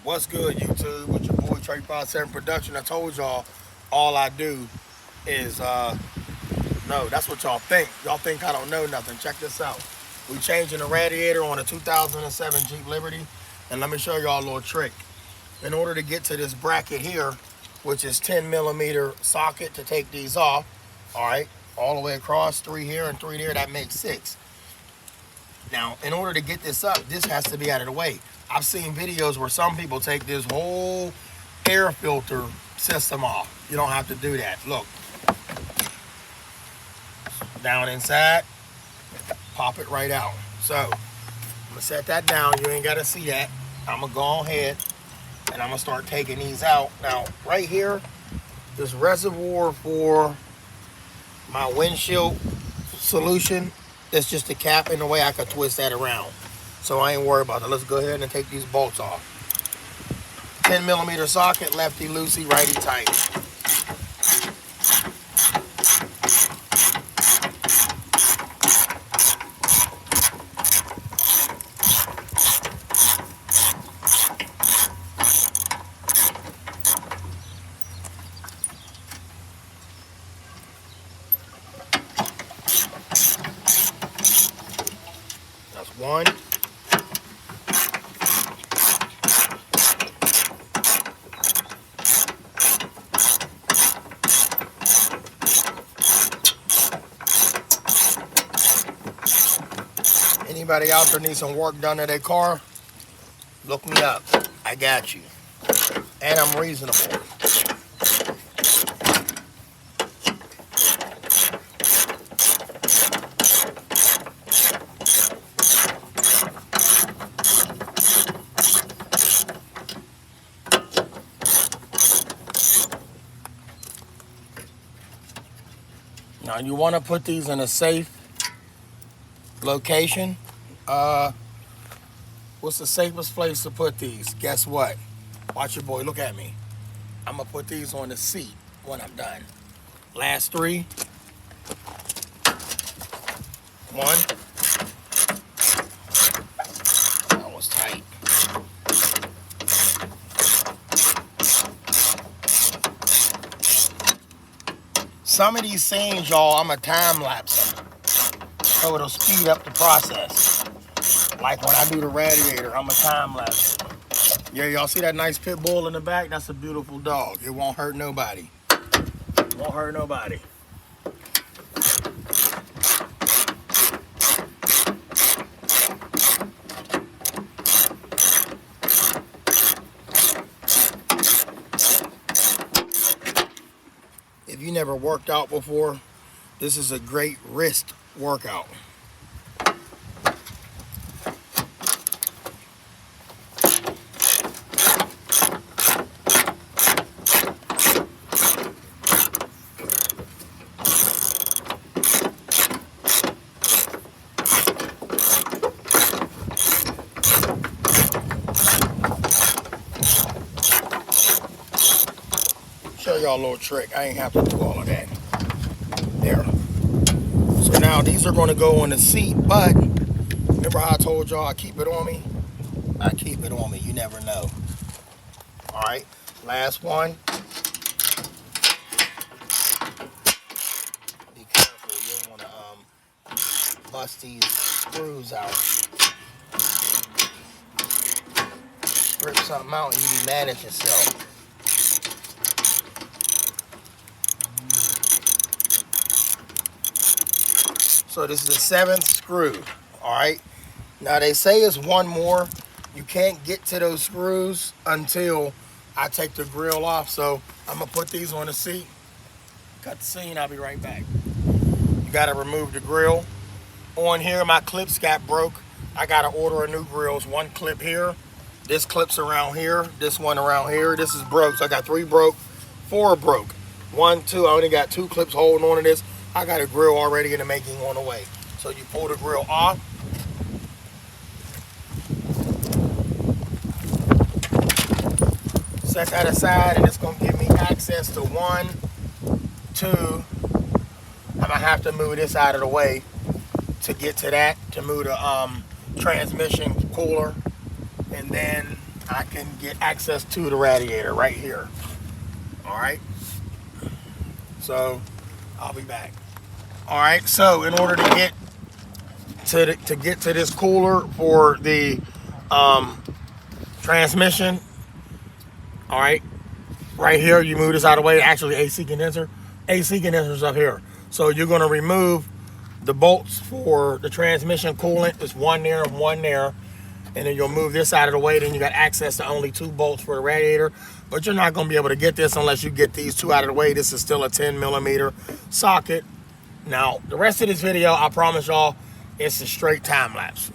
What's good, YouTube? With your boy Trey 57 Production. I told y'all all I do is no. That's what y'all think. Y'all think I don't know nothing. Check this out. We changing the radiator on a 2007 Jeep Liberty, and let me show y'all a little trick. In order to get to this bracket here, which is 10 millimeter socket to take these off, all right, all the way across, 3 here and 3 there, that makes 6. Now, in order to get this up, this has to be out of the way. I've seen videos where some people take this whole air filter system off. You don't have to do that. Look, down inside, pop it right out. So, I'm gonna set that down. You ain't gotta see that. I'm gonna go ahead and I'm gonna start taking these out. Now, right here, this reservoir for my windshield solution, that's just a cap in the way I could twist that around. So I ain't worried about that. Let's go ahead and take these bolts off. 10 millimeter socket, lefty loosey, righty tight. That's one. Anybody out there need some work done to their car? Look me up. I got you. And I'm reasonable. Now you want to put these in a safe location. What's the safest place to put these? Guess what? Watch your boy, look at me. I'm gonna put these on the seat when I'm done. Last 3. 1. That was tight. Some of these scenes, y'all, I'm a time lapse them, so it'll speed up the process. Like when I do the radiator, I'm a time lapse. Yeah, y'all see that nice pit bull in the back? That's a beautiful dog. It won't hurt nobody. It won't hurt nobody. If you never worked out before, this is a great wrist workout. Show y'all a little trick. I ain't have to do all of that. There. So now these are going to go on the seat, but remember how I told y'all I keep it on me? I keep it on me. You never know. All right. Last one. Be careful. You don't want to bust these screws out. Rip something out and you be mad at yourself. So this is the 7th screw, all right? Now they say it's one more. You can't get to those screws until I take the grill off. So I'm gonna put these on the seat. Cut the scene, I'll be right back. You gotta remove the grill. On here, my clips got broke. I gotta order a new grills. One clip here, this clip's around here, this one around here. This is broke, so I got 3 broke, 4 broke. 1, 2, I only got 2 clips holding on to this. I got a grill already in the making on the way. So you pull the grill off. Set that aside and it's gonna give me access to 1, 2. I'm gonna have to move this out of the way to get to that, to move the transmission cooler. And then I can get access to the radiator right here. All right. So I'll be back. All right. So in order to get to this cooler for the transmission, all right, right here, you move this out of the way. Actually, AC condenser's up here. So you're going to remove the bolts for the transmission coolant. There's one there and one there. And then you'll move this out of the way. Then you got access to only 2 bolts for the radiator. But you're not going to be able to get this unless you get these 2 out of the way. This is still a 10mm socket. Now, the rest of this video, I promise y'all, it's a straight time lapse.